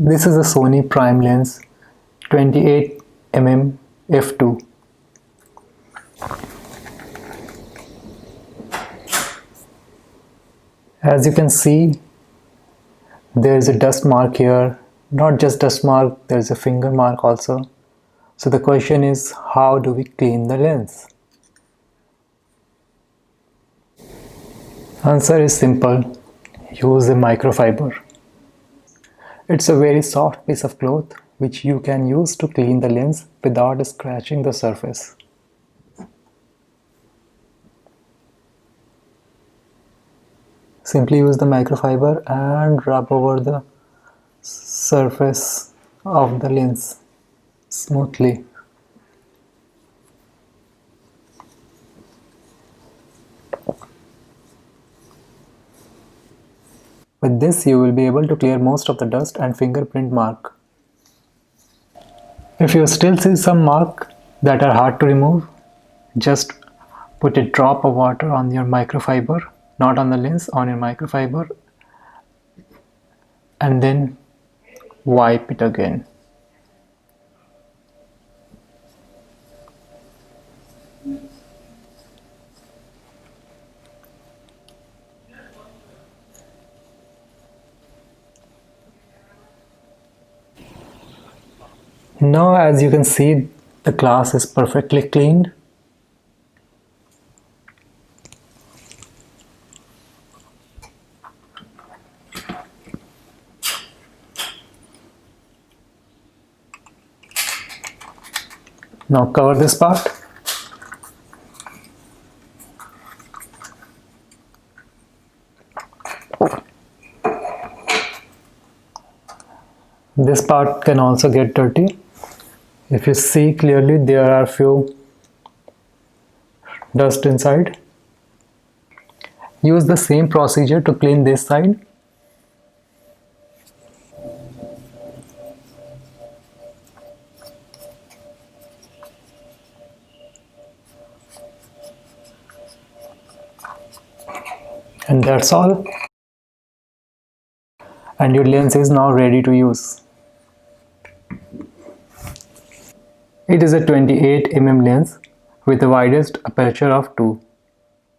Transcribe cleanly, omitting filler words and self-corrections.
This is a Sony prime lens 28mm f2. As you can see, there is a dust mark here. Not just dust mark, there is a finger mark also. So the question is, how do we clean the lens? Answer is simple. Use a microfiber. It's a very soft piece of cloth which you can use to clean the lens without scratching the surface. Simply use the microfiber and rub over the surface of the lens smoothly. With this, you will be able to clear most of the dust and fingerprint mark. If you still see some marks that are hard to remove, just put a drop of water on your microfiber, not on the lens, on your microfiber, and then wipe it again. Now, as you can see, the glass is perfectly cleaned. Now cover this part. This part can also get dirty. If you see clearly, there are few dust inside. Use the same procedure to clean this side. And that's all. And your lens is now ready to use. It is a 28mm lens with the widest aperture of 2.